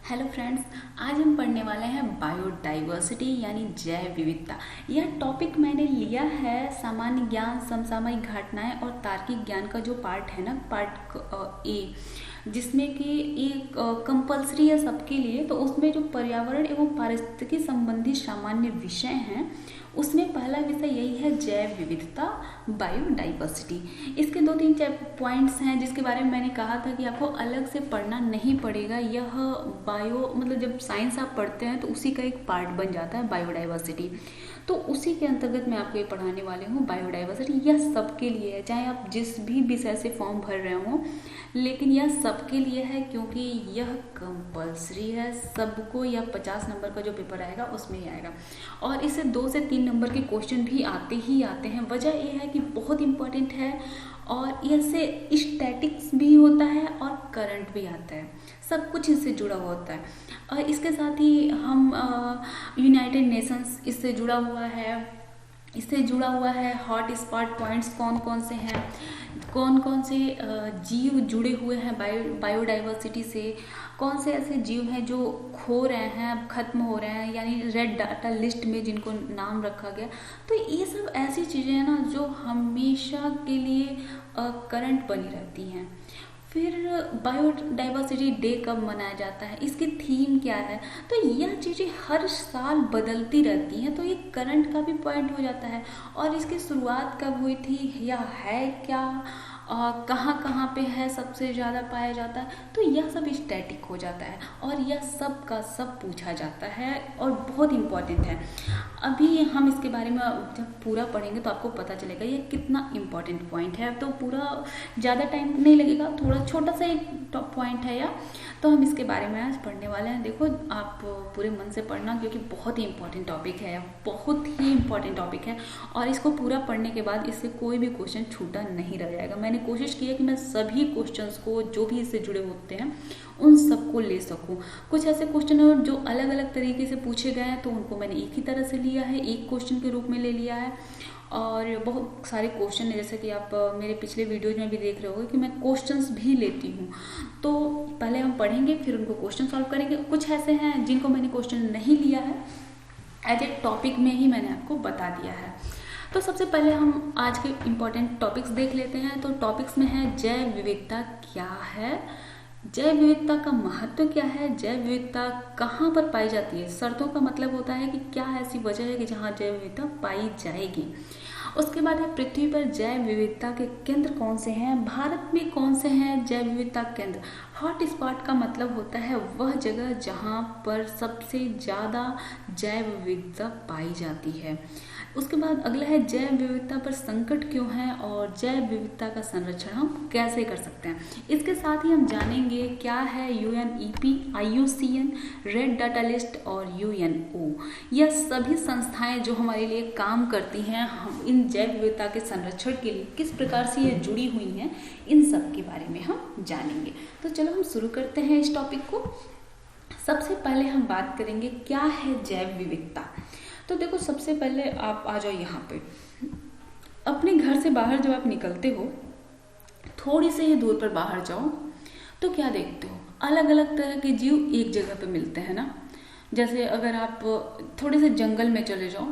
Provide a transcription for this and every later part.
Hello friends, आज हम पढ़ने वाले हैं बायोडाइवर्सिटी यानी जैव विविधता। यह टॉपिक मैंने लिया है सामान्य ज्ञान, समसामयिक घटनाएं और तार्किक ज्ञान का जो पार्ट है ना, पार्ट ए, जिसमें कि ये कंपलसरी है सबके लिए। तो उसमें जो पर्यावरण एवं पारिस्थितिकी संबंधी सामान्य विषय हैं उसमें पहला विषय यही है जैव विविधता, बायोडाइवर्सिटी। इसके दो तीन पॉइंट्स हैं जिसके बारे में मैंने कहा था कि आपको अलग से पढ़ना नहीं पड़ेगा। यह बायो मतलब जब साइंस आप पढ़ते हैं तो उसी का एक पार्ट बन जाता है बायोडाइवर्सिटी। तो उसी के अंतर्गत मैं आपको ये पढ़ाने वाले हूँ बायोडाइवर्सिटी। यह सबके लिए है, चाहे आप जिस भी विषय से फॉर्म भर रहे हो, लेकिन यह सबके लिए है क्योंकि यह कंपलसरी है सबको। यह 50 नंबर का जो पेपर आएगा उसमें ही आएगा और इससे 2 से 3 नंबर के क्वेश्चन भी आते ही आते हैं। वजह यह है कि बहुत इंपॉर्टेंट है और इससे स्टैटिक्स भी होता है और करंट भी आता है, सब कुछ इससे जुड़ा हुआ होता है। और इसके साथ ही हम यूनाइटेड नेशंस इससे जुड़ा हुआ है। हॉट स्पॉट पॉइंट्स कौन कौन से हैं, कौन कौन से जीव जुड़े हुए हैं बायोडाइवर्सिटी से, कौन से ऐसे जीव हैं जो खो रहे हैं, खत्म हो रहे हैं, यानी रेड डाटा लिस्ट में जिनको नाम रखा गया। तो ये सब ऐसी चीज़ें हैं ना जो हमेशा के लिए करंट बनी रहती हैं। फिर बायोडाइवर्सिटी डे कब मनाया जाता है, इसकी थीम क्या है, तो यह चीज़ें हर साल बदलती रहती हैं। तो ये करंट का भी पॉइंट हो जाता है। और इसकी शुरुआत कब हुई थी, या है क्या, कहाँ कहाँ पे है, सबसे ज़्यादा पाया जाता है, तो यह सब स्टैटिक हो जाता है और यह सब का सब पूछा जाता है और बहुत इम्पॉर्टेंट है। अभी हम इसके बारे में जब पूरा पढ़ेंगे तो आपको पता चलेगा ये कितना इम्पॉर्टेंट पॉइंट है। तो पूरा ज़्यादा टाइम नहीं लगेगा, थोड़ा छोटा सा एक पॉइंट है या तो हम इसके बारे में आज पढ़ने वाले हैं। देखो, आप पूरे मन से पढ़ना क्योंकि बहुत ही इम्पॉर्टेंट टॉपिक है, बहुत ही इम्पॉर्टेंट टॉपिक है और इसको पूरा पढ़ने के बाद इससे कोई भी क्वेश्चन छूटा नहीं रह जाएगा। मैंने कोशिश की है कि मैं सभी क्वेश्चंस को जो भी इससे जुड़े होते हैं उन सबको ले सकूं। कुछ ऐसे क्वेश्चन हैं जो अलग अलग तरीके से पूछे गए हैं तो उनको मैंने एक ही तरह से लिया है, एक क्वेश्चन के रूप में ले लिया है। और बहुत सारे क्वेश्चन है, जैसे कि आप मेरे पिछले वीडियोज में भी देख रहे होगे कि मैं क्वेश्चंस भी लेती हूँ। तो पहले हम पढ़ेंगे फिर उनको क्वेश्चन सॉल्व करेंगे। कुछ ऐसे हैं जिनको मैंने क्वेश्चन नहीं लिया है, एज ए टॉपिक में ही मैंने आपको बता दिया है। तो सबसे पहले हम आज के इम्पोर्टेंट टॉपिक्स देख लेते हैं। तो टॉपिक्स में है जैव विविधता क्या है, जैव विविधता का महत्व क्या है, जैव विविधता कहाँ पर पाई जाती है। शर्तों का मतलब होता है कि क्या ऐसी वजह है कि जहाँ जैव विविधता पाई जाएगी। उसके बाद है पृथ्वी पर जैव विविधता के केंद्र कौन से हैं, भारत में कौन से हैं जैव विविधता केंद्र। हॉट स्पॉट का मतलब होता है वह जगह जहाँ पर सबसे ज़्यादा जैव विविधता पाई जाती है। उसके बाद अगला है जैव विविधता पर संकट क्यों है और जैव विविधता का संरक्षण हम कैसे कर सकते हैं। इसके साथ ही हम जानेंगे क्या है UNEP, IUCN, red data list और UNO। यह सभी संस्थाएं जो हमारे लिए काम करती हैं, हम इन जैव विविधता के संरक्षण के लिए किस प्रकार से ये जुड़ी हुई हैं, इन सब के बारे में हम जानेंगे। तो चलो हम शुरू करते हैं इस टॉपिक को। सबसे पहले हम बात करेंगे क्या है जैव विविधता। तो देखो, सबसे पहले आप आ जाओ यहाँ पे। अपने घर से बाहर जब आप निकलते हो, थोड़ी से ही दूर पर बाहर जाओ तो क्या देखते हो, अलग अलग तरह के जीव एक जगह पे मिलते हैं ना। जैसे अगर आप थोड़े से जंगल में चले जाओ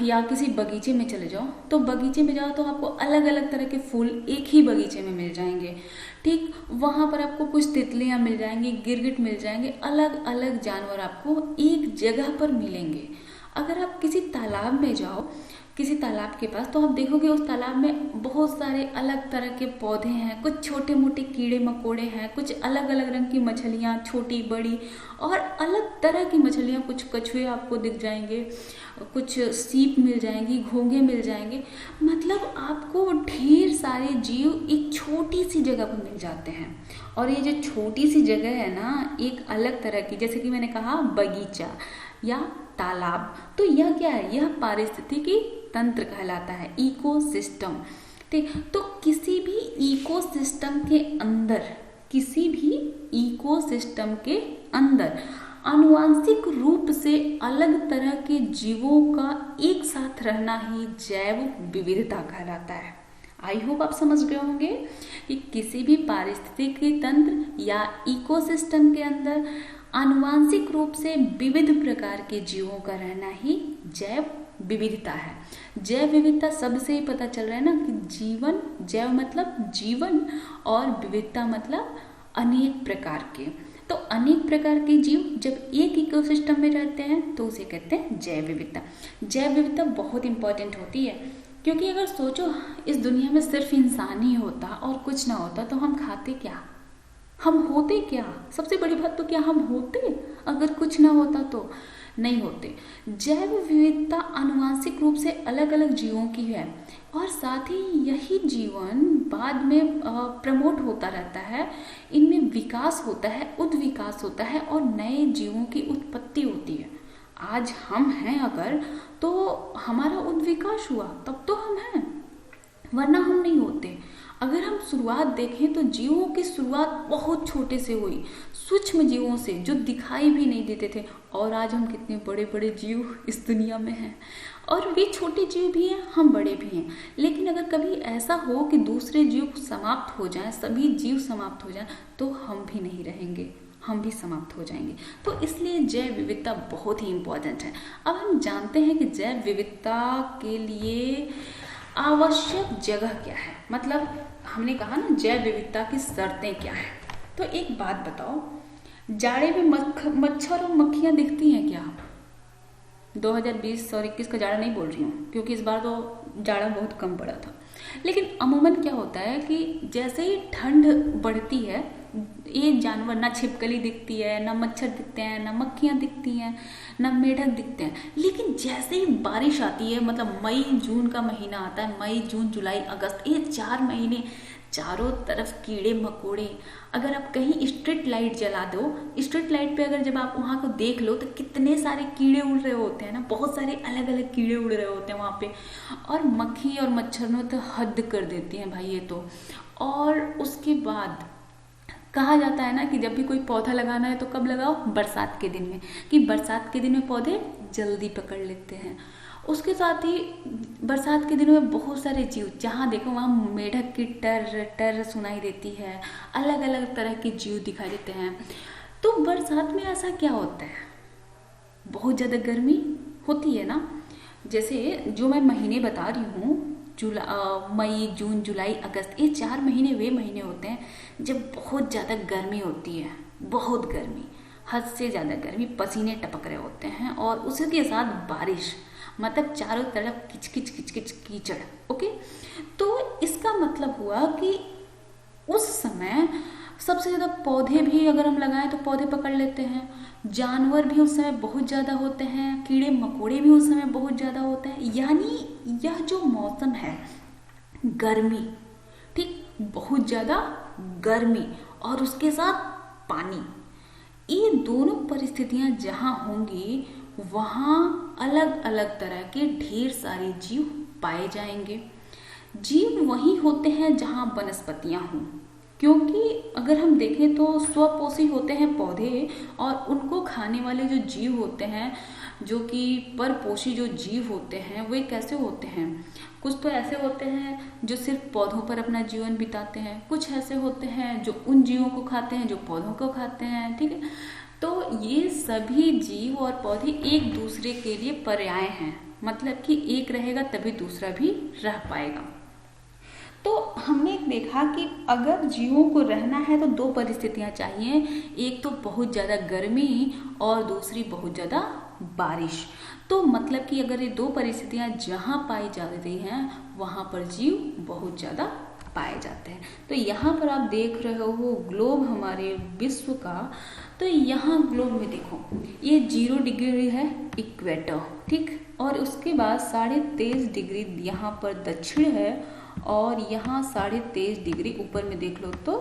या किसी बगीचे में चले जाओ, तो बगीचे में जाओ तो आपको अलग अलग तरह के फूल एक ही बगीचे में मिल जाएंगे। ठीक, वहाँ पर आपको कुछ तितलियाँ मिल जाएंगी, गिरगिट मिल जाएंगे, अलग अलग जानवर आपको एक जगह पर मिलेंगे। अगर आप किसी तालाब में जाओ, किसी तालाब के पास, तो आप देखोगे उस तालाब में बहुत सारे अलग तरह के पौधे हैं, कुछ छोटे मोटे कीड़े मकोड़े हैं, कुछ अलग अलग रंग की मछलियाँ, छोटी बड़ी और अलग तरह की मछलियाँ, कुछ कछुए आपको दिख जाएंगे, कुछ सीप मिल जाएंगी, घोंगे मिल जाएंगे। मतलब आपको ढेर सारे जीव एक छोटी सी जगह पर मिल जाते हैं। और ये जो छोटी सी जगह है ना, एक अलग तरह की, जैसे कि मैंने कहा बगीचा या तालाब, तो यह क्या है, यह पारिस्थितिकी तंत्र कहलाता है, इकोसिस्टम। ठीक, तो किसी भी इकोसिस्टम के अंदर आनुवांशिक रूप से अलग तरह के जीवों का एक साथ रहना ही जैव विविधता कहलाता है। आई होप आप समझ गए होंगे कि किसी भी पारिस्थितिकी तंत्र या इकोसिस्टम के अंदर आनुवांशिक रूप से विविध प्रकार के जीवों का रहना ही जैव विविधता है। जैव विविधता शब्द से ही पता चल रहा है ना कि जीवन, जैव मतलब जीवन और विविधता मतलब अनेक प्रकार के। तो अनेक प्रकार के जीव जब एक इकोसिस्टम में रहते हैं तो उसे कहते हैं जैव विविधता। जैव विविधता बहुत इंपॉर्टेंट होती है, क्योंकि अगर सोचो इस दुनिया में सिर्फ इंसान ही होता और कुछ ना होता तो हम खाते क्या, हम होते क्या? सबसे बड़ी बात तो क्या हम होते? अगर कुछ ना होता तो नहीं होते। जैव विविधता आनुवांशिक रूप से अलग अलग जीवों की है और साथ ही यही जीवन बाद में प्रमोट होता रहता है, इनमें विकास होता है, उद्विकास होता है और नए जीवों की उत्पत्ति होती है। आज हम हैं अगर तो हमारा उद्विकास हुआ तब तो हम हैं, वरना हम नहीं होते। अगर हम शुरुआत देखें तो जीवों की शुरुआत बहुत छोटे से हुई, सूक्ष्म जीवों से जो दिखाई भी नहीं देते थे, और आज हम कितने बड़े बड़े जीव इस दुनिया में हैं। और वे छोटे जीव भी हैं, हम बड़े भी हैं। लेकिन अगर कभी ऐसा हो कि दूसरे जीव समाप्त हो जाएं, सभी जीव समाप्त हो जाएं, तो हम भी नहीं रहेंगे, हम भी समाप्त हो जाएंगे। तो इसलिए जैव विविधता बहुत ही इम्पोर्टेंट है। अब हम जानते हैं कि जैव विविधता के लिए आवश्यक जगह क्या है, मतलब हमने कहा ना जैव विविधता की शर्तें क्या है। तो एक बात बताओ, जाड़े में मच्छर और मक्खियां दिखती हैं क्या? 2020 और 21 का जाड़ा नहीं बोल रही हूँ, क्योंकि इस बार तो जाड़ा बहुत कम पड़ा था। लेकिन अमूमन क्या होता है कि जैसे ही ठंड बढ़ती है, ये जानवर ना छिपकली दिखती है, ना मच्छर दिखते हैं, ना मक्खियाँ दिखती हैं, ना मेढक दिखते हैं। लेकिन जैसे ही बारिश आती है, मतलब मई जून का महीना आता है, मई जून जुलाई अगस्त, ये 4 महीने चारों तरफ कीड़े मकोड़े। अगर आप कहीं स्ट्रीट लाइट जला दो, स्ट्रीट लाइट पे अगर जब आप वहाँ को देख लो तो कितने सारे कीड़े उड़ रहे होते हैं ना, बहुत सारे अलग अलग कीड़े उड़ रहे होते हैं वहाँ पे। और मक्खी और मच्छर ने तो हद कर देती हैं भाई ये तो। और उसके बाद कहा जाता है ना कि जब भी कोई पौधा लगाना है तो कब लगाओ? बरसात के दिन में, कि बरसात के दिन में पौधे जल्दी पकड़ लेते हैं। उसके साथ ही बरसात के दिनों में बहुत सारे जीव, जहाँ देखो वहाँ मेढक की टर सुनाई देती है, अलग अलग तरह के जीव दिखाई देते हैं। तो बरसात में ऐसा क्या होता है? बहुत ज़्यादा गर्मी होती है ना। जैसे जो मैं महीने बता रही हूँ, मई जून जुलाई अगस्त, ये 4 महीने वे महीने होते हैं जब बहुत ज़्यादा गर्मी होती है, बहुत गर्मी, हद से ज़्यादा गर्मी, पसीने टपक रहे होते हैं। और उसके साथ बारिश, मतलब चारों तरफ किचकिच किचकिच कीचड़। ओके, तो इसका मतलब हुआ कि उस समय सबसे ज़्यादा पौधे भी अगर हम लगाएं तो पौधे पकड़ लेते हैं, जानवर भी उस समय बहुत ज़्यादा होते हैं, कीड़े मकोड़े भी उस समय बहुत ज़्यादा होते हैं। यानी यह जो मौसम है गर्मी, ठीक, बहुत ज़्यादा गर्मी और उसके साथ पानी, ये दोनों परिस्थितियां जहाँ होंगी वहाँ अलग अलग तरह के ढेर सारे जीव पाए जाएंगे। जीव वही होते हैं जहाँ वनस्पतियाँ हों, क्योंकि अगर हम देखें तो स्वपोषी होते हैं पौधे, और उनको खाने वाले जो जीव होते हैं, जो कि परपोषी जो जीव होते हैं, वे कैसे होते हैं? कुछ तो ऐसे होते हैं जो सिर्फ पौधों पर अपना जीवन बिताते हैं, कुछ ऐसे होते हैं जो उन जीवों को खाते हैं जो पौधों को खाते हैं, ठीक है। तो ये सभी जीव और पौधे एक दूसरे के लिए पर्याय हैं, मतलब कि एक रहेगा तभी दूसरा भी रह पाएगा। तो हमने देखा कि अगर जीवों को रहना है तो 2 परिस्थितियां चाहिए, एक तो बहुत ज़्यादा गर्मी और दूसरी बहुत ज़्यादा बारिश। तो मतलब कि अगर ये 2 परिस्थितियां जहाँ पाई जाती हैं वहाँ पर जीव बहुत ज़्यादा पाए जाते हैं। तो यहाँ पर आप देख रहे हो ग्लोब हमारे विश्व का, तो यहाँ ग्लोब में देखो ये 0 डिग्री है इक्वेटर, ठीक, और उसके बाद 23.5 डिग्री यहाँ पर दक्षिण है, और यहाँ 23.5 डिग्री ऊपर में देख लो तो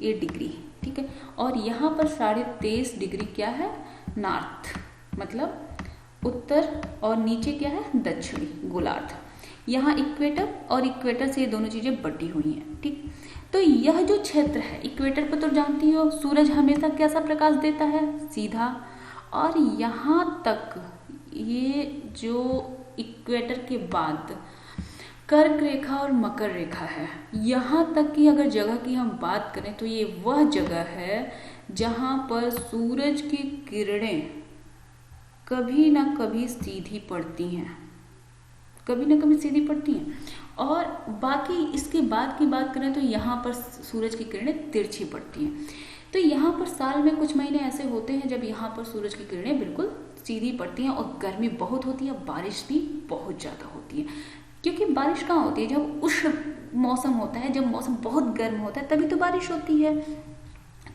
ये डिग्री, ठीक है, और यहाँ पर 23.5 डिग्री क्या है? नॉर्थ, मतलब उत्तर, और नीचे क्या है? दक्षिणी गोलार्ध। यहाँ इक्वेटर और इक्वेटर से ये दोनों चीज़ें बटी हुई हैं, ठीक। तो यह जो क्षेत्र है इक्वेटर पर, तो जानती हो सूरज हमेशा कैसा प्रकाश देता है? सीधा। और यहाँ तक ये जो इक्वेटर के बाद कर्क रेखा और मकर रेखा है। यहाँ तक कि अगर जगह की हम बात करें तो ये वह जगह है जहाँ पर सूरज की किरणें कभी ना कभी सीधी पड़ती हैं, कभी ना कभी सीधी पड़ती हैं। और बाकी इसके बाद की बात करें तो यहाँ पर सूरज की किरणें तिरछी पड़ती हैं। तो यहाँ पर साल में कुछ महीने ऐसे होते हैं जब यहाँ पर सूरज की किरणें बिल्कुल सीधी पड़ती हैं और गर्मी बहुत होती है, बारिश भी बहुत ज़्यादा होती है। क्योंकि बारिश कहाँ होती है? जब उष्ण मौसम होता है, जब मौसम बहुत गर्म होता है तभी तो बारिश होती है।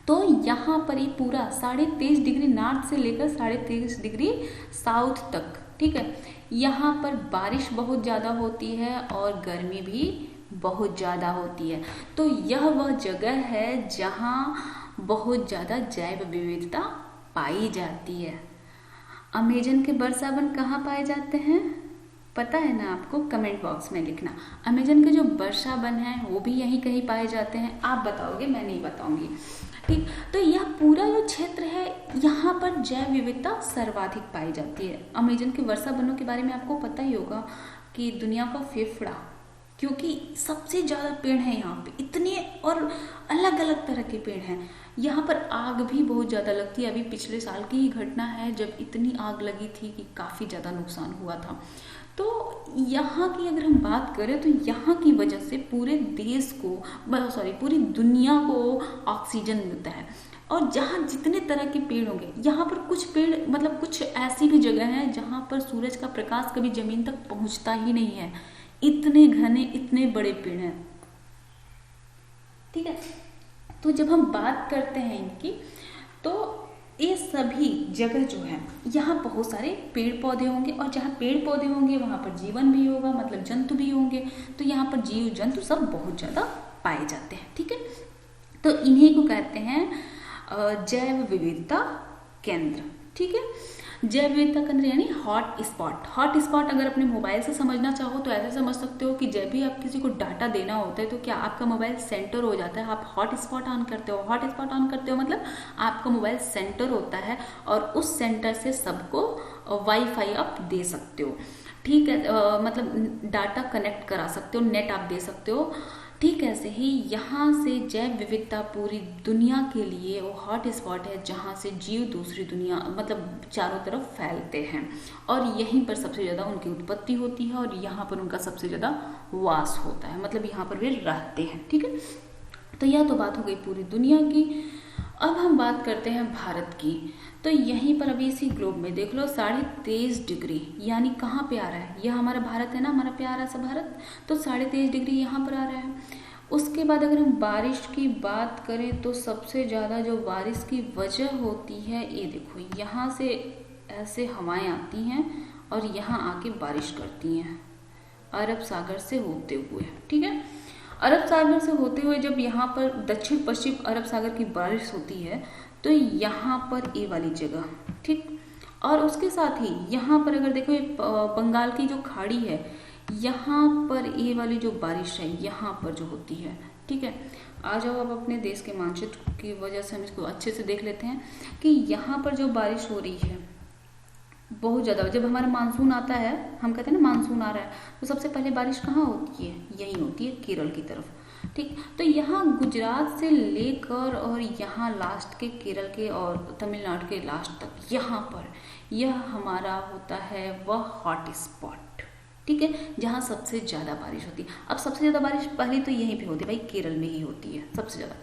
तो यहाँ पर ही पूरा 23.5 डिग्री नॉर्थ से लेकर 23.5 डिग्री साउथ तक, ठीक है, यहाँ पर बारिश बहुत ज़्यादा होती है और गर्मी भी बहुत ज़्यादा होती है। तो यह वह जगह है जहाँ बहुत ज़्यादा जैव विविधता पाई जाती है। अमेजन के वर्षा वन कहाँ पाए जाते हैं पता है ना आपको? कमेंट बॉक्स में लिखना। अमेजन के जो वर्षा वन है वो भी यहीं कहीं पाए जाते हैं। आप बताओगे, मैं नहीं बताऊंगी, ठीक। तो यह पूरा जो क्षेत्र है यहाँ पर जैव विविधता सर्वाधिक पाई जाती है। अमेजन के वर्षा वनों के बारे में आपको पता ही होगा कि दुनिया का फेफड़ा, क्योंकि सबसे ज़्यादा पेड़ हैं यहाँ पे, इतने और अलग अलग तरह के पेड़ हैं। यहाँ पर आग भी बहुत ज़्यादा लगती है। अभी पिछले साल की ही घटना है जब इतनी आग लगी थी कि काफ़ी ज़्यादा नुकसान हुआ था। तो यहाँ की अगर हम बात करें तो यहाँ की वजह से पूरे देश को, पूरी दुनिया को ऑक्सीजन मिलता है। और जहाँ जितने तरह के पेड़ होंगे, यहाँ पर कुछ पेड़ मतलब कुछ ऐसी भी जगह हैं जहाँ पर सूरज का प्रकाश कभी जमीन तक पहुँचता ही नहीं है, इतने घने इतने बड़े पेड़ हैं, ठीक है। तो जब हम बात करते हैं इनकी, तो ये सभी जगह जो है यहाँ बहुत सारे पेड़ पौधे होंगे और जहाँ पेड़ पौधे होंगे वहाँ पर जीवन भी होगा, मतलब जंतु भी होंगे। तो यहाँ पर जीव जंतु सब बहुत ज़्यादा पाए जाते हैं, ठीक है। तो इन्हीं को कहते हैं जैव विविधता केंद्र, ठीक है। जैव विविधता केंद्र यानी हॉट स्पॉट। हॉट स्पॉट अगर अपने मोबाइल से समझना चाहो तो ऐसे समझ सकते हो कि जब भी आप किसी को डाटा देना होता है तो क्या आपका मोबाइल सेंटर हो जाता है, आप हॉट स्पॉट ऑन करते हो। हॉट स्पॉट ऑन करते हो मतलब आपका मोबाइल सेंटर होता है और उस सेंटर से सबको वाईफाई आप दे सकते हो, ठीक है। मतलब डाटा कनेक्ट करा सकते हो, नेट आप दे सकते हो, ठीक। ऐसे ही यहाँ से जैव विविधता पूरी दुनिया के लिए वो हॉट स्पॉट है जहाँ से जीव दूसरी दुनिया मतलब चारों तरफ फैलते हैं और यहीं पर सबसे ज़्यादा उनकी उत्पत्ति होती है और यहाँ पर उनका सबसे ज़्यादा वास होता है, मतलब यहाँ पर वे रहते हैं, ठीक है। तो यह तो बात हो गई पूरी दुनिया की। अब हम बात करते हैं भारत की। तो यहीं पर अभी इसी ग्लोब में देख लो 23.5 डिग्री यानी कहाँ पे आ रहा है? यह हमारा भारत है ना, हमारा प्यारा सा भारत। तो 23.5 डिग्री यहाँ पर आ रहा है। उसके बाद अगर हम बारिश की बात करें तो सबसे ज़्यादा जो बारिश की वजह होती है, ये देखो यहाँ से ऐसे हवाएं आती हैं और यहाँ आके बारिश करती हैं अरब सागर से होते हुए, ठीक है। अरब सागर से होते हुए जब यहाँ पर दक्षिण पश्चिम अरब सागर की बारिश होती है तो यहाँ पर ये वाली जगह, ठीक। और उसके साथ ही यहाँ पर अगर देखो ये बंगाल की जो खाड़ी है, यहाँ पर ये वाली जो बारिश है यहाँ पर जो होती है, ठीक है। आ जाओ अब अपने देश के मानचित्र की वजह से हम इसको अच्छे से देख लेते हैं कि यहाँ पर जो बारिश हो रही है बहुत ज़्यादा। जब हमारा मानसून आता है, हम कहते हैं ना मानसून आ रहा है, तो सबसे पहले बारिश कहाँ होती है? यही होती है केरल की तरफ, ठीक। तो यहाँ गुजरात से लेकर और यहाँ लास्ट के केरल के और तमिलनाडु के लास्ट तक, यहाँ पर यह हमारा होता है वह हॉट स्पॉट, ठीक है, जहाँ सबसे ज़्यादा बारिश होती है। अब सबसे ज़्यादा बारिश पहले तो यहीं पे होती है भाई, केरल में ही होती है सबसे ज़्यादा।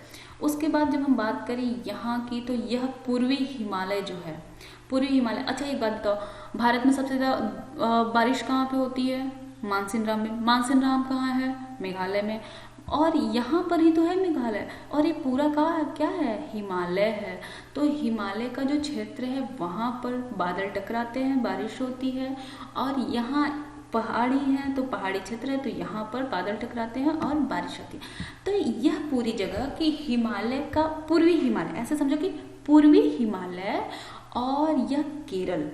उसके बाद जब हम बात करें यहाँ की तो यह पूर्वी हिमालय जो है, पूर्वी हिमालय। अच्छा एक बात बताओ, भारत में सबसे ज़्यादा बारिश कहाँ पे होती है? मानसिनराम में। मानसिनराम कहाँ है? मेघालय में। और यहाँ पर ही तो है मेघालय, और ये पूरा कहाँ क्या है? हिमालय है। तो हिमालय का जो क्षेत्र है वहाँ पर बादल टकराते हैं, बारिश होती है, और यहाँ पहाड़ी है तो पहाड़ी क्षेत्र है तो यहाँ पर बादल टकराते हैं और बारिश होती है। तो यह पूरी जगह कि हिमालय का पूर्वी हिमालय, ऐसे समझो कि पूर्वी हिमालय और यह केरल,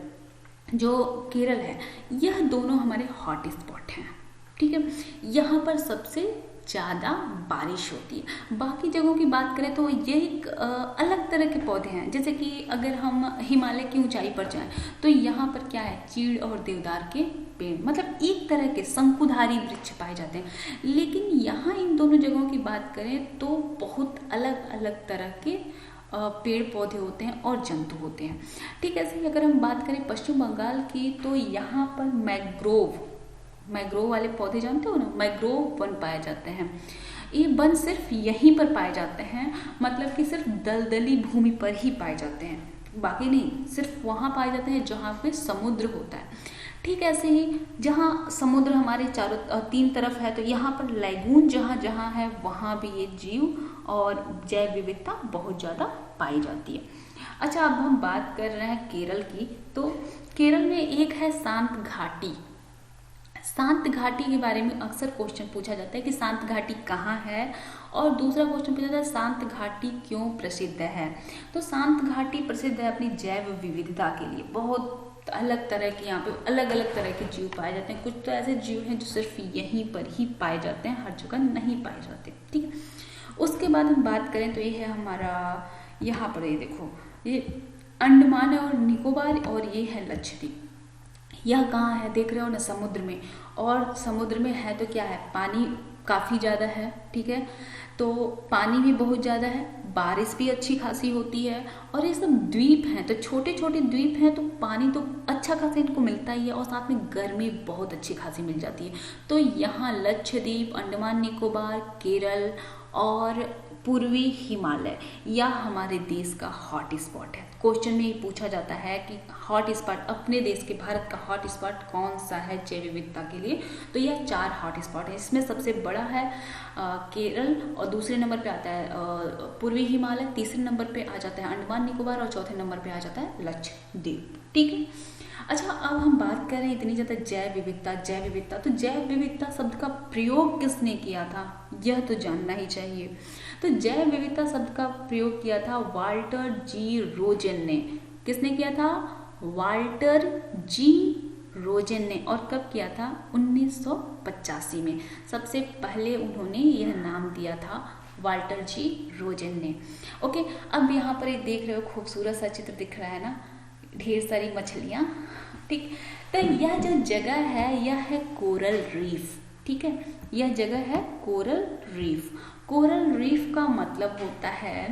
जो केरल है, यह दोनों हमारे हॉट स्पॉट हैं, ठीक है। यहाँ पर सबसे ज़्यादा बारिश होती है। बाकी जगहों की बात करें तो ये एक अलग तरह के पौधे हैं। जैसे कि अगर हम हिमालय की ऊंचाई पर जाएं तो यहाँ पर क्या है? चीड़ और देवदार के पेड़, मतलब एक तरह के शंकुधारी वृक्ष पाए जाते हैं। लेकिन यहाँ इन दोनों जगहों की बात करें तो बहुत अलग अलग तरह के पेड़ पौधे होते हैं और जंतु होते हैं। ठीक है, ऐसे ही अगर हम बात करें पश्चिम बंगाल की, तो यहाँ पर मैग्रोव वाले पौधे जानते हो ना, मैग्रोव वन पाए जाते हैं। ये वन सिर्फ यहीं पर पाए जाते हैं, मतलब कि सिर्फ दलदली भूमि पर ही पाए जाते हैं, बाकी नहीं, सिर्फ वहाँ पाए जाते हैं जहाँ पे समुद्र होता है। ठीक ऐसे ही जहाँ समुद्र हमारे चारों तीन तरफ है, तो यहाँ पर लैगून जहाँ जहाँ है वहाँ भी ये जीव और जैव विविधता बहुत ज़्यादा पाई जाती है। अच्छा, अब हम बात कर रहे हैं केरल की, तो केरल में एक है शांत घाटी। शांत घाटी के बारे में अक्सर क्वेश्चन पूछा जाता है कि शांत घाटी कहाँ है, और दूसरा क्वेश्चन पूछा जाता है शांत घाटी क्यों प्रसिद्ध है। तो शांत घाटी प्रसिद्ध है अपनी जैव विविधता के लिए। बहुत अलग तरह के यहाँ पे अलग अलग तरह के जीव पाए जाते हैं। कुछ तो ऐसे जीव हैं जो सिर्फ यहीं पर ही पाए जाते हैं, हर जगह नहीं पाए जाते। ठीक है, उसके बाद हम बात करें तो ये है हमारा, यहाँ पर ये देखो, ये अंडमान और निकोबार, और ये है लक्षद्वीप। यह कहाँ है देख रहे हो ना, समुद्र में। और समुद्र में है तो क्या है, पानी काफ़ी ज़्यादा है। ठीक है, तो पानी भी बहुत ज़्यादा है, बारिश भी अच्छी खासी होती है, और ये सब द्वीप हैं, तो छोटे छोटे द्वीप हैं, तो पानी तो अच्छा खासा इनको मिलता ही है, और साथ में गर्मी बहुत अच्छी खासी मिल जाती है। तो यहाँ लक्षद्वीप, अंडमान निकोबार, केरल और पूर्वी हिमालय या हमारे देश का हॉट स्पॉट है। क्वेश्चन में ये पूछा जाता है कि हॉट स्पॉट अपने देश के, भारत का हॉट स्पॉट कौन सा है जैव विविधता के लिए। तो यह 4 हॉट स्पॉट है। इसमें सबसे बड़ा है केरल, और दूसरे नंबर पे आता है पूर्वी हिमालय, तीसरे नंबर पे आ जाता है अंडमान निकोबार, और चौथे नंबर पे आ जाता है लक्षद्वीप। ठीक है, अच्छा, अब हम बात करें इतनी ज़्यादा जैव विविधता, तो जैव विविधता शब्द का प्रयोग किसने किया था, यह तो जानना ही चाहिए। तो जैव विविधता शब्द का प्रयोग किया था वाल्टर जी रोजेन ने। किसने किया था, वाल्टर जी रोजेन ने। और कब किया था, 1985 में सबसे पहले उन्होंने यह नाम दिया था, वाल्टर जी रोजेन ने। ओके, अब यहाँ पर ये देख रहे हो खूबसूरत सा चित्र दिख रहा है ना, ढेर सारी मछलियाँ। ठीक, तो यह जो जगह है यह है कोरल रीफ। ठीक है, यह जगह है कोरल रीफ। कोरल रीफ का मतलब होता है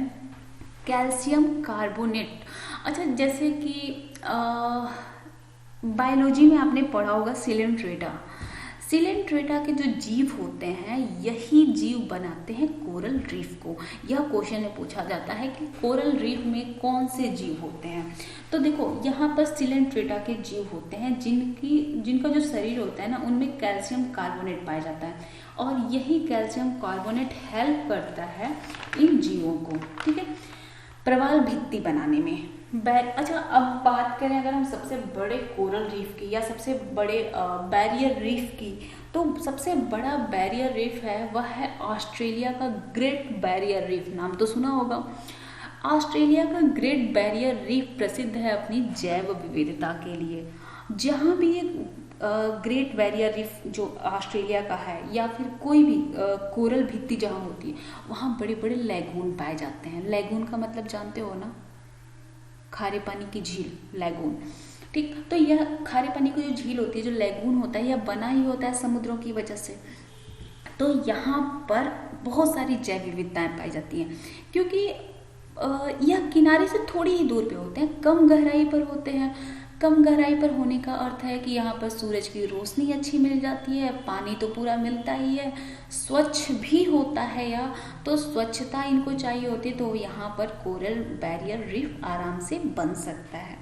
कैल्शियम कार्बोनेट। अच्छा, जैसे कि बायोलॉजी में आपने पढ़ा होगा सिलेंट्रेटा के जो जीव होते हैं, यही जीव बनाते हैं कोरल रीफ को। यह क्वेश्चन में पूछा जाता है कि कोरल रीफ में कौन से जीव होते हैं। तो देखो, यहाँ पर सिलेंट्रेटा के जीव होते हैं जिनका जो शरीर होता है ना, उनमें कैल्शियम कार्बोनेट पाया जाता है, और यही कैल्शियम कार्बोनेट हेल्प करता है इन जीवों को, ठीक है, प्रवाल भित्ति बनाने में। अच्छा, अब बात करें अगर हम सबसे बड़े कोरल रीफ की या सबसे बड़े बैरियर रीफ की, तो सबसे बड़ा बैरियर रीफ है वह है ऑस्ट्रेलिया का ग्रेट बैरियर रीफ। नाम तो सुना होगा। ऑस्ट्रेलिया का ग्रेट बैरियर रीफ प्रसिद्ध है अपनी जैव विविधता के लिए। जहाँ भी ये ग्रेट बैरियर रीफ जो ऑस्ट्रेलिया का है, या फिर कोई भी कोरल भित्ति जहाँ होती है, वहाँ बड़े बड़े लैगून पाए जाते हैं। लैगून का मतलब जानते हो ना, खारे पानी की झील, लैगून। ठीक, तो यह खारे पानी की जो झील होती है, जो लैगून होता है, यह बना ही होता है समुद्रों की वजह से। तो यहाँ पर बहुत सारी जैव विविधताएं पाई जाती हैं, क्योंकि यह किनारे से थोड़ी ही दूर पे होते हैं, कम गहराई पर होते हैं। कम गहराई पर होने का अर्थ है कि यहाँ पर सूरज की रोशनी अच्छी मिल जाती है, पानी तो पूरा मिलता ही है, स्वच्छ भी होता है यह, तो स्वच्छता इनको चाहिए होती है, तो यहाँ पर कोरल बैरियर रीफ आराम से बन सकता है।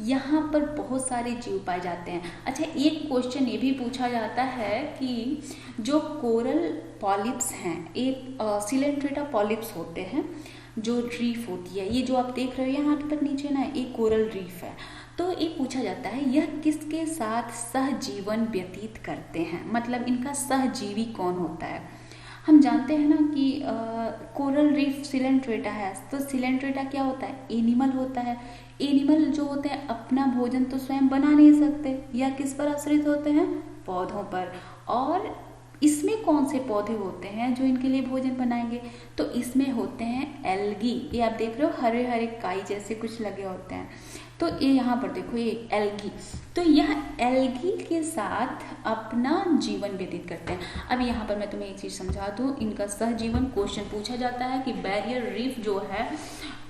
यहाँ पर बहुत सारे जीव पाए जाते हैं। अच्छा, एक क्वेश्चन ये भी पूछा जाता है कि जो कोरल पॉलिप्स हैं, एक सिलेंट्रेटा पॉलिप्स होते हैं, जो रीफ होती है, ये जो आप देख रहे हो यहाँ तक नीचे ना, एक कोरल रीफ है। तो ये पूछा जाता है यह किसके साथ सहजीवन व्यतीत करते हैं, मतलब इनका सहजीवी कौन होता है। हम जानते हैं ना कि कोरल रीफ सिलेंट्रेटा है, तो सिलेंट्रेटा क्या होता है, एनिमल होता है। एनिमल जो होते हैं अपना भोजन तो स्वयं बना नहीं सकते, या किस पर आश्रित होते हैं, पौधों पर। और इसमें कौन से पौधे होते हैं जो इनके लिए भोजन बनाएंगे? तो इसमें होते हैं एल्गी। ये आप देख रहे हो हरे हरे काई जैसे कुछ लगे होते हैं। तो ये यहाँ पर देखो ये एल्गी, तो यह एल्गी के साथ अपना जीवन व्यतीत करते हैं। अब यहाँ पर मैं तुम्हें एक चीज़ समझा दूँ, इनका सहजीवन क्वेश्चन पूछा जाता है कि बैरियर रीफ जो है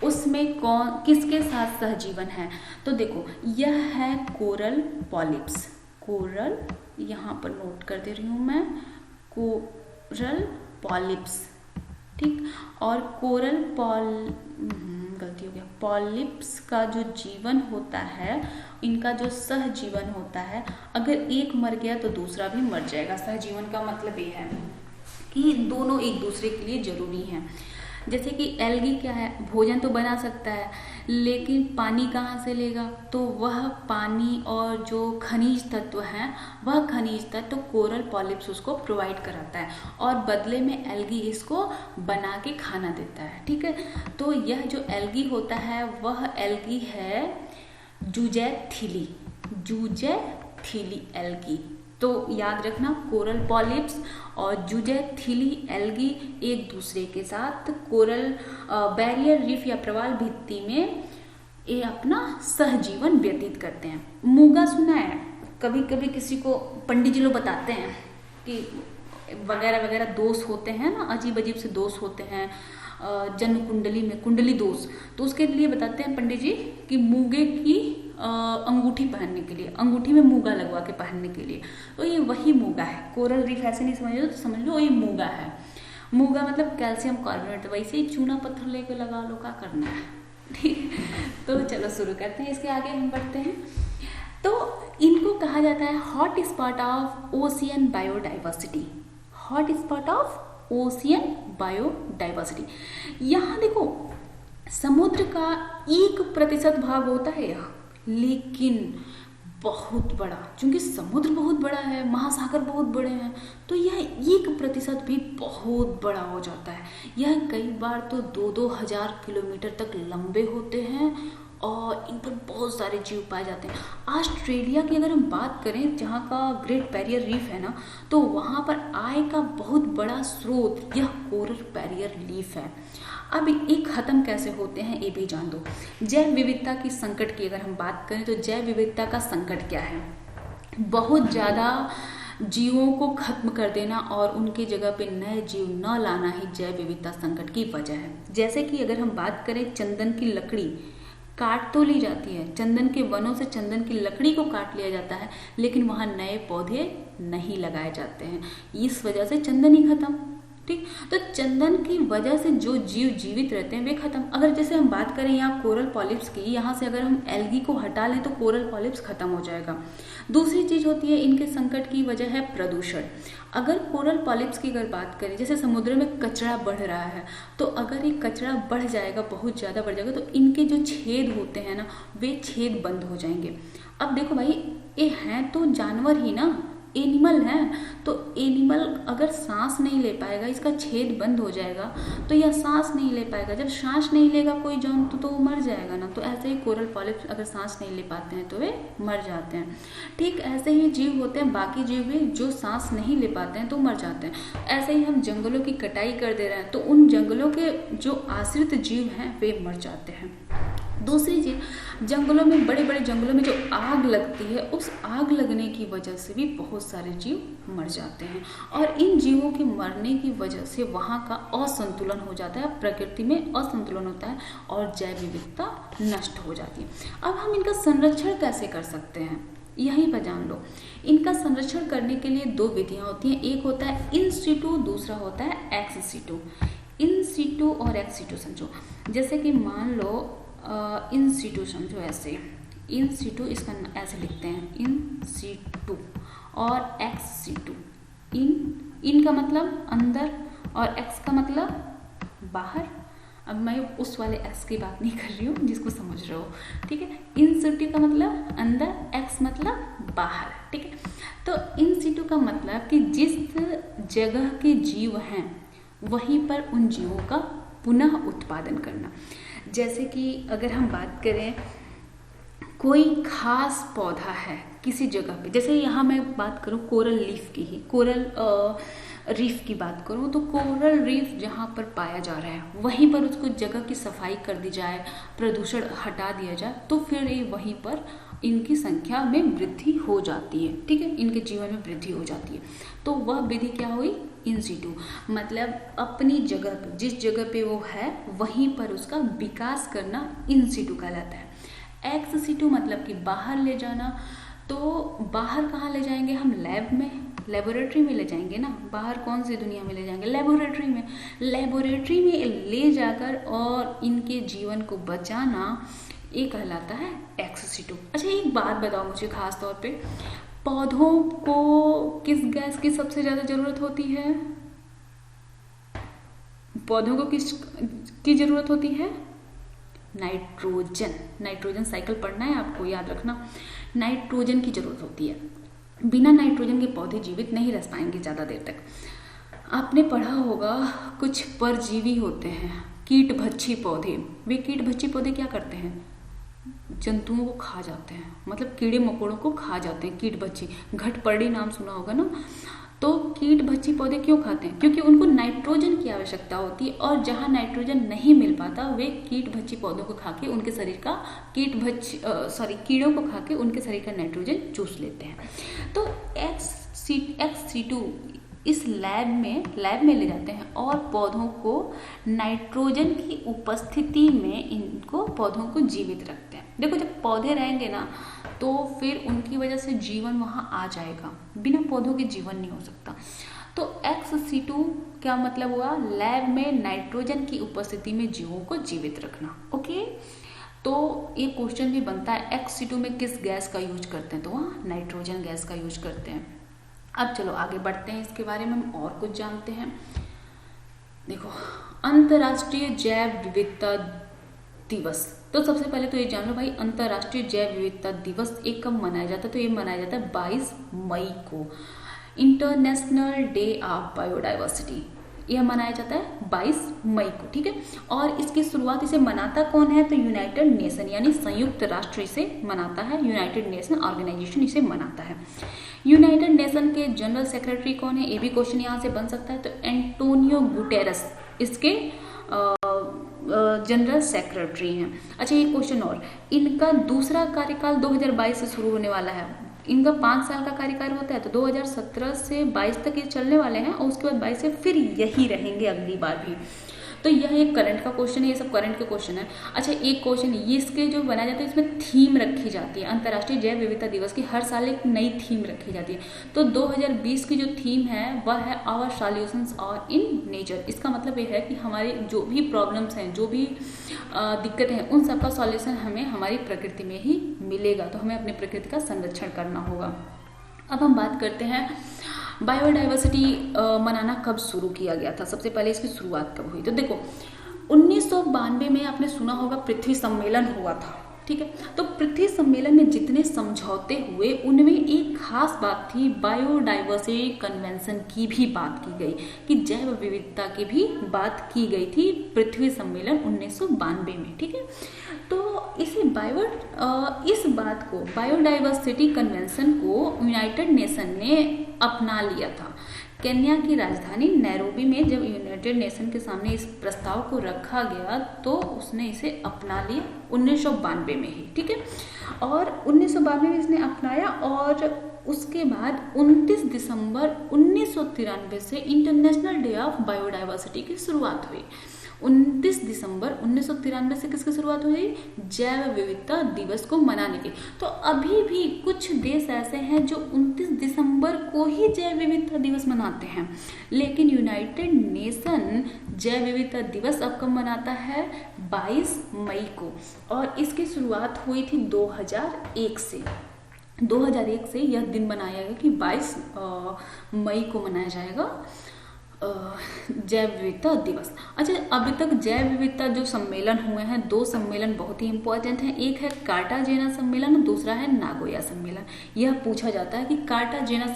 उसमें कौन किसके साथ सहजीवन है? तो देखो यह है कोरल पॉलिप्स। कोरल, यहाँ पर नोट कर दे रही हूँ मैं, कोरल पॉलिप्स, ठीक। और कोरल गलती हो गया, पॉलिप्स का जो जीवन होता है, इनका जो सहजीवन होता है, अगर एक मर गया तो दूसरा भी मर जाएगा। सहजीवन का मतलब ये है कि दोनों एक दूसरे के लिए जरूरी हैं। जैसे कि एल्गी क्या है, भोजन तो बना सकता है लेकिन पानी कहाँ से लेगा? तो वह पानी और जो खनिज तत्व हैं, वह खनिज तत्व कोरल पॉलिप्स उसको प्रोवाइड कराता है और बदले में एल्गी इसको बना के खाना देता है, ठीक है। तो यह जो एल्गी होता है वह एल्गी है जुजैथिली, जुजैथिली एल्गी। तो याद रखना कोरल पॉलिप्स और जुजैथिली एल्गी एक दूसरे के साथ कोरल बैरियर रीफ या प्रवाल भित्ति में ये अपना सहजीवन व्यतीत करते हैं। मूंगा सुना है? कभी कभी किसी को पंडित जी लोग बताते हैं कि वगैरह वगैरह दोष होते हैं ना, अजीब अजीब से दोष होते हैं जन्म कुंडली में, कुंडली दोष। तो उसके लिए बताते हैं पंडित जी कि मूंगे की अंगूठी पहनने के लिए, अंगूठी में मूंगा लगवा के पहनने के लिए। तो ये वही मूंगा है। कोरल रीफ ऐसे नहीं समझ लो तो समझ लो ये मूंगा है। मूंगा मतलब कैल्शियम कार्बोनेट, वैसे ही चूना पत्थर लेके लगा लो, क्या करना है, ठीक। तो चलो शुरू करते हैं, इसके आगे हम बढ़ते हैं। तो इनको कहा जाता है hot spot of ocean biodiversity, hot spot of ocean biodiversity. यहाँ देखो समुद्र का 1% भाग होता है यह, लेकिन बहुत बड़ा, क्योंकि समुद्र बहुत बड़ा है, महासागर बहुत बड़े हैं, तो यह 1% भी बहुत बड़ा हो जाता है। यह कई बार तो 2-2 हजार किलोमीटर तक लंबे होते हैं और इन पर बहुत सारे जीव पाए जाते हैं। ऑस्ट्रेलिया की अगर हम बात करें, जहाँ का ग्रेट बैरियर रीफ है ना, तो वहाँ पर आय का बहुत बड़ा स्रोत यह कोरल बैरियर रीफ है। अब ये खत्म कैसे होते हैं ये भी जान दो। जैव विविधता की संकट की अगर हम बात करें तो जैव विविधता का संकट क्या है? बहुत ज़्यादा जीवों को खत्म कर देना और उनकी जगह पे नए जीव न लाना ही जैव विविधता संकट की वजह है। जैसे कि अगर हम बात करें, चंदन की लकड़ी काट तो ली जाती है, चंदन के वनों से चंदन की लकड़ी को काट लिया जाता है, लेकिन वहाँ नए पौधे नहीं लगाए जाते हैं, इस वजह से चंदन ही खत्म, ठीक। तो चंदन की वजह से जो जीव जीवित रहते हैं वे खत्म। अगर जैसे हम बात करें यहाँ कोरल पॉलिप्स की, यहाँ से अगर हम एल्गी को हटा लें तो कोरल पॉलिप्स खत्म हो जाएगा। दूसरी चीज होती है इनके संकट की वजह है प्रदूषण। अगर कोरल पॉलिप्स की अगर बात करें, जैसे समुद्र में कचरा बढ़ रहा है, तो अगर ये कचरा बढ़ जाएगा, बहुत ज़्यादा बढ़ जाएगा, तो इनके जो छेद होते हैं ना, वे छेद बंद हो जाएंगे। अब देखो भाई, ये हैं तो जानवर ही ना, एनिमल है, तो एनिमल अगर सांस नहीं ले पाएगा, इसका छेद बंद हो जाएगा, तो यह सांस नहीं ले पाएगा। जब सांस नहीं लेगा कोई जंतु तो वो मर जाएगा ना। तो ऐसे ही कोरल पॉलिप्स अगर सांस नहीं ले पाते हैं तो वे मर जाते हैं, ठीक। ऐसे ही जीव होते हैं, बाकी जीव भी जो सांस नहीं ले पाते हैं तो मर जाते हैं। ऐसे ही हम जंगलों की कटाई कर दे रहे हैं तो उन जंगलों के जो आश्रित जीव हैं वे मर जाते हैं। दूसरी चीज, जंगलों में, बड़े बड़े जंगलों में जो आग लगती है, उस आग लगने की वजह से भी बहुत सारे जीव मर जाते हैं और इन जीवों के मरने की वजह से वहाँ का असंतुलन हो जाता है, प्रकृति में असंतुलन होता है और जैव विविधता नष्ट हो जाती है। अब हम इनका संरक्षण कैसे कर सकते हैं, यहीं पर जान लो। इनका संरक्षण करने के लिए 2 विधियाँ होती हैं, एक होता है इन सीटू, दूसरा होता है एक्स सीटू। इन सीटू और एक्स सीटू समझो, जैसे कि मान लो इन सीटू समझो, ऐसे इन सीटू, इसका ऐसे लिखते हैं इन सीटू, और एक्स सीटू। इन का मतलब अंदर और एक्स का मतलब बाहर। अब मैं उस वाले एक्स की बात नहीं कर रही हूँ जिसको समझ रहे हो, ठीक है। इन सीटू का मतलब अंदर, एक्स मतलब बाहर, ठीक है। तो इन सीटू का मतलब कि जिस जगह के जीव हैं वहीं पर उन जीवों का पुनः उत्पादन करना। जैसे कि अगर हम बात करें, कोई खास पौधा है, किसी जगह पे, जैसे यहाँ मैं बात करूँ कोरल लीफ की ही, कोरल रीफ की बात करूँ तो कोरल रीफ जहाँ पर पाया जा रहा है वहीं पर उसको जगह की सफाई कर दी जाए, प्रदूषण हटा दिया जाए, तो फिर ये वहीं पर इनकी संख्या में वृद्धि हो जाती है, ठीक है, इनके जीवन में वृद्धि हो जाती है। तो वह विधि क्या हुई, इन सीटू, मतलब अपनी जगह पर, जिस जगह पे वो है वहीं पर उसका विकास करना इन सीटू कहलाता है। एक्स सीटू मतलब कि बाहर ले जाना, तो बाहर कहाँ ले जाएंगे हम, लैब में, लेबोरेटरी में ले जाएंगे ना, बाहर कौन सी दुनिया में ले जाएंगे, लेबोरेटरी में, लेबोरेटरी में ले जाकर और इनके जीवन को बचाना, ये कहलाता है एक्स सीटू। अच्छा एक बात बताओ मुझे खास तौर पे, पौधों को किस गैस की सबसे ज्यादा जरूरत होती है, पौधों को किस की जरूरत होती है, नाइट्रोजन। नाइट्रोजन साइकिल पढ़ना है आपको, याद रखना, नाइट्रोजन की जरूरत होती है। बिना नाइट्रोजन के पौधे जीवित नहीं रह पाएंगे ज़्यादा देर तक। आपने पढ़ा होगा कुछ परजीवी होते हैं, कीट भक्षी पौधे, वे कीट भक्षी पौधे क्या करते हैं, जंतुओं को खा जाते हैं, मतलब कीड़े मकोड़ों को खा जाते हैं, कीट भक्षी, घटपर्डी नाम सुना होगा ना। तो कीट भक्षी पौधे क्यों खाते हैं, क्योंकि उनको नाइट्रोजन की आवश्यकता होती है, और जहाँ नाइट्रोजन नहीं मिल पाता वे कीट भक्षी पौधों को खा के उनके शरीर का कीड़ों को खा के उनके शरीर का नाइट्रोजन चूस लेते हैं। तो एक्स-C2 इस लैब में ले जाते हैं और पौधों को नाइट्रोजन की उपस्थिति में इनको पौधों को जीवित रखते हैं। देखो जब पौधे रहेंगे ना तो फिर उनकी वजह से जीवन वहाँ आ जाएगा, बिना पौधों के जीवन नहीं हो सकता। तो एक्स-C2 क्या मतलब हुआ, लैब में नाइट्रोजन की उपस्थिति में जीवों को जीवित रखना। ओके, तो ये क्वेश्चन भी बनता है एक्स-C2 में किस गैस का यूज करते हैं, तो वहाँ नाइट्रोजन गैस का यूज करते हैं। अब चलो आगे बढ़ते हैं, इसके बारे में हम और कुछ जानते हैं। देखो अंतर्राष्ट्रीय जैव विविधता दिवस, तो सबसे पहले तो ये जान लो भाई, अंतर्राष्ट्रीय जैव विविधता दिवस एक कब मनाया जाता है, तो ये मनाया जाता है 22 मई को, इंटरनेशनल डे ऑफ बायोडाइवर्सिटी, यह मनाया जाता है 22 मई को, ठीक है। और इसकी शुरुआत, इसे मनाता कौन है, तो यूनाइटेड नेशन यानी संयुक्त राष्ट्र इसे मनाता है, यूनाइटेड नेशन ऑर्गेनाइजेशन इसे मनाता है। यूनाइटेड नेशन के जनरल सेक्रेटरी कौन है, ये भी क्वेश्चन यहाँ से बन सकता है, तो एंटोनियो गुटेरस इसके जनरल सेक्रेटरी हैं। अच्छा एक क्वेश्चन और, इनका दूसरा कार्यकाल 2022 से शुरू होने वाला है, इनका 5 साल का कार्यकाल होता है, तो 2017 से 22 तक ये चलने वाले हैं और उसके बाद 22 से फिर यही रहेंगे अगली बार भी। तो यह एक करंट का क्वेश्चन है, ये सब करंट के क्वेश्चन है। अच्छा एक क्वेश्चन ये इसके जो बनाया जाता है इसमें थीम रखी जाती है, अंतर्राष्ट्रीय जैव विविधता दिवस की हर साल एक नई थीम रखी जाती है। तो 2020 की जो थीम है वह है आवर सॉल्यूशंस और इन नेचर। इसका मतलब ये है कि हमारे जो भी प्रॉब्लम्स हैं, जो भी दिक्कतें हैं, उन सबका सॉल्यूशन हमें हमारी प्रकृति में ही मिलेगा, तो हमें अपनी प्रकृति का संरक्षण करना होगा। अब हम बात करते हैं बायोडाइवर्सिटी मनाना कब शुरू किया गया था, सबसे पहले इसकी शुरुआत कब हुई। तो देखो 1992 में आपने सुना होगा पृथ्वी सम्मेलन हुआ था, ठीक है। तो पृथ्वी सम्मेलन में जितने समझौते हुए उनमें एक खास बात थी, बायोडाइवर्सिटी कन्वेंशन की भी बात की गई, कि जैव विविधता की भी बात की गई थी पृथ्वी सम्मेलन 1992 में, ठीक है। तो इस बात को, बायोडाइवर्सिटी कन्वेंशन को यूनाइटेड नेशन ने अपना लिया था। केन्या की राजधानी नैरोबी में जब यूनाइटेड नेशन के सामने इस प्रस्ताव को रखा गया तो उसने इसे अपना लिया 1992 में ही, ठीक है। और 1992 में इसने अपनाया और उसके बाद 29 दिसंबर 1993 से इंटरनेशनल डे ऑफ बायोडाइवर्सिटी की शुरुआत हुई। 29 दिसंबर 1993 से किसकी शुरुआत हुई, जैव विविधता दिवस को मनाने की। तो अभी भी कुछ देश ऐसे हैं जो 29 दिसंबर को ही जैव विविधता दिवस मनाते हैं, लेकिन यूनाइटेड नेशन जैव विविधता दिवस अब कब मनाता है, 22 मई को। और इसकी शुरुआत हुई थी 2001 से। 2001 से यह दिन मनाया गया कि 22 मई को मनाया जाएगा। जैव विविधता दिवस। अच्छा, अभी तक जैव विविधता जो सम्मेलन हुए हैं, 2 सम्मेलन बहुत ही इंपॉर्टेंट हैं। एक है कार्टाजेना सम्मेलन और दूसरा है नागोया सम्मेलन। यह पूछा जाता है कि कार्टाजेना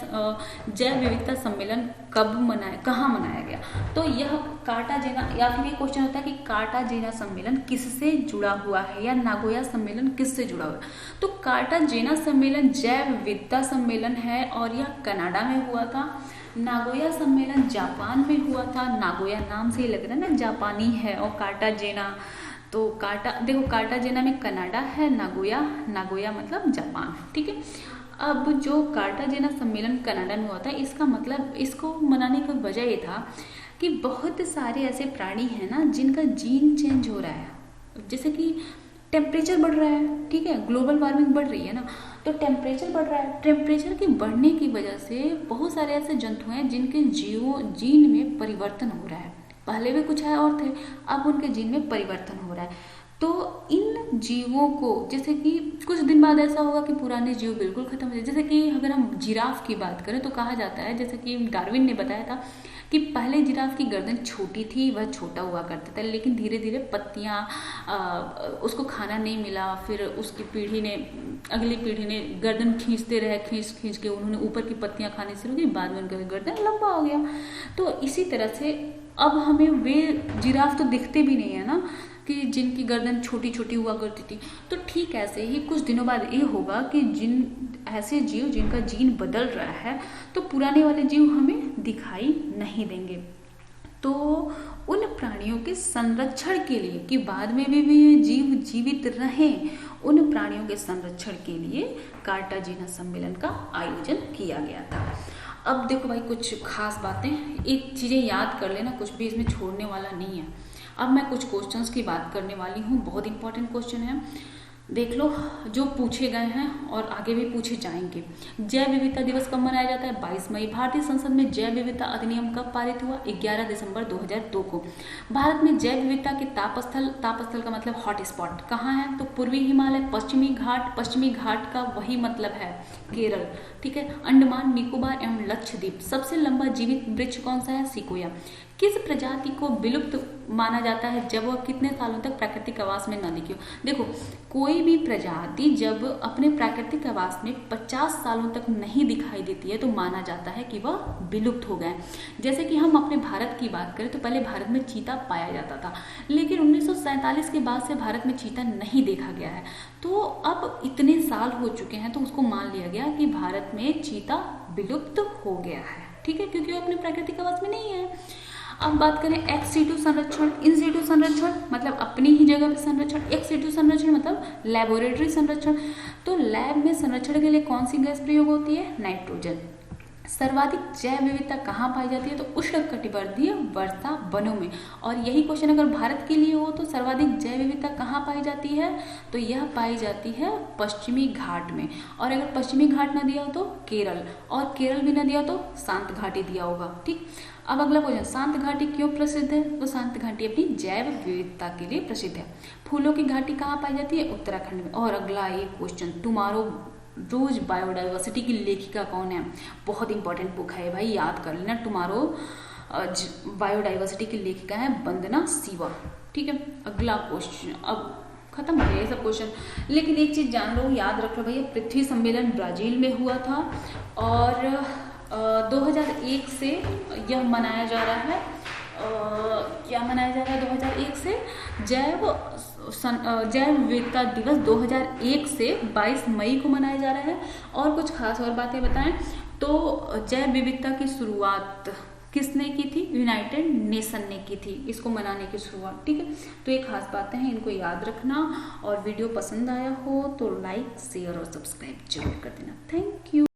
जैव विविधता सम्मेलन कहाँ मनाया गया। तो यह कार्टाजेना, या फिर ये क्वेश्चन होता है कि कार्टाजेना सम्मेलन किससे जुड़ा हुआ है या नागोया सम्मेलन किससे जुड़ा हुआ है। तो कार्टाजेना सम्मेलन जैव विविधता सम्मेलन है और यह कनाडा में हुआ था। नागोया सम्मेलन जापान में हुआ था। नागोया नाम से ही लग रहा है ना, जापानी है। और कार्टाजेना, तो कार्टाजेना में कनाडा है, नागोया मतलब जापान। ठीक है। अब जो कार्टाजेना सम्मेलन कनाडा में हुआ था, इसका मतलब, इसको मनाने की वजह ये था कि बहुत सारे ऐसे प्राणी हैं ना जिनका जीन चेंज हो रहा है। जैसे कि टेम्परेचर बढ़ रहा है, ठीक है, ग्लोबल वार्मिंग बढ़ रही है ना, तो टेम्परेचर बढ़ रहा है। टेम्परेचर के बढ़ने की वजह से बहुत सारे ऐसे जंतु हैं जिनके जीन में परिवर्तन हो रहा है। पहले भी कुछ है और थे, अब उनके जीन में परिवर्तन हो रहा है। तो इन जीवों को, जैसे कि कुछ दिन बाद ऐसा होगा कि पुराने जीव बिल्कुल खत्म हो जाए। जैसे कि अगर हम जिराफ की बात करें तो कहा जाता है, जैसे कि डार्विन ने बताया था कि पहले जिराफ की गर्दन छोटी थी, वह छोटा हुआ करता था, लेकिन धीरे धीरे पत्तियां उसको खाना नहीं मिला, फिर उसकी अगली पीढ़ी ने गर्दन खींचते रहे, खींच के उन्होंने ऊपर की पत्तियां खाने शुरू की, बाद में उनका गर्दन लंबा हो गया। तो इसी तरह से अब हमें वे जिराफ तो दिखते भी नहीं है ना, कि जिनकी गर्दन छोटी छोटी हुआ करती थी। तो ठीक ऐसे ही कुछ दिनों बाद ये होगा कि जिन ऐसे जीव जिनका जीन बदल रहा है, तो पुराने वाले जीव हमें दिखाई नहीं देंगे। तो उन प्राणियों के संरक्षण के लिए, कि बाद में भी जीव जीवित रहें, उन प्राणियों के संरक्षण के लिए कार्टाजेना सम्मेलन का आयोजन किया गया था। अब देखो भाई, कुछ खास बातें, एक चीजें याद कर लेना, कुछ भी इसमें छोड़ने वाला नहीं है। अब मैं कुछ क्वेश्चंस की बात करने वाली हूँ, बहुत इंपॉर्टेंट क्वेश्चन है, देख लो, जो पूछे गए हैं और आगे भी पूछे जाएंगे। जैव विविधता दिवस कब मनाया जाता है? 22 मई। भारतीय संसद में जैव विविधता अधिनियम कब पारित हुआ? 11 दिसंबर 2002 को। भारत में जैव विविधता के तापस्थल का मतलब हॉट स्पॉट कहाँ है? तो पूर्वी हिमालय, पश्चिमी घाट का वही मतलब है केरल, ठीक है। अंडमान निकोबार एवं लक्षद्वीप। सबसे लंबा जीवित वृक्ष कौन सा है? सिकोया। किस प्रजाति को विलुप्त माना जाता है जब वह कितने सालों तक प्राकृतिक आवास में न दिखे? देखो, कोई भी प्रजाति जब अपने प्राकृतिक आवास में 50 सालों तक नहीं दिखाई देती है तो माना जाता है कि वह विलुप्त हो गए। जैसे कि हम अपने भारत की बात करें तो पहले भारत में चीता पाया जाता था, लेकिन 1947 के बाद से भारत में चीता नहीं देखा गया है। तो अब इतने साल हो चुके हैं तो उसको मान लिया गया कि भारत में चीता विलुप्त हो गया है, ठीक है, क्योंकि वो अपने प्राकृतिक आवास में नहीं है। अब बात करें एक्स सीटू संरक्षण, इन सीटू संरक्षण मतलब अपनी ही जगह पे संरक्षण, एक्स सीटू संरक्षण मतलब लेबोरेटरी संरक्षण। तो लैब में संरक्षण के लिए कौन सी गैस प्रयोग होती है? नाइट्रोजन। सर्वाधिक जैव विविधता कहाँ पाई जाती है? तो उष्णकटिबंधीय वर्षा वनों में। और यही क्वेश्चन अगर भारत के लिए हो तो सर्वाधिक जैव विविधता कहाँ पाई जाती है? तो यह पाई जाती है पश्चिमी घाट में। और अगर पश्चिमी घाट न दिया हो तो केरल, और केरल भी न दिया तो शांत घाटी दिया होगा, ठीक। अब अगला क्वेश्चन, शांत घाटी क्यों प्रसिद्ध है? तो शांत घाटी अपनी जैव विविधता के लिए प्रसिद्ध है। फूलों की घाटी कहाँ पाई जाती है? उत्तराखंड में। और अगला एक क्वेश्चन, टुमारो रोज बायोडाइवर्सिटी की लेखिका कौन है? बहुत इंपॉर्टेंट बुक है भाई, याद कर लेना। टुमारो बायोडाइवर्सिटी की लेखिका है वंदना शिवा, ठीक है। अगला क्वेश्चन, अब खत्म हो गया ये सब क्वेश्चन, लेकिन एक चीज जान लो, याद रख लो भैया, पृथ्वी सम्मेलन ब्राजील में हुआ था और 2001 से यह मनाया जा रहा है। क्या मनाया जा रहा है? 2001 से जैव विविधता दिवस 2001 से 22 मई को मनाया जा रहा है। और कुछ खास और बातें बताएं तो जैव विविधता की शुरुआत किसने की थी? यूनाइटेड नेशन ने की थी इसको मनाने की शुरुआत, ठीक है। तो ये खास बातें हैं, इनको याद रखना। और वीडियो पसंद आया हो तो लाइक, शेयर और सब्सक्राइब जरूर कर देना। Thank you.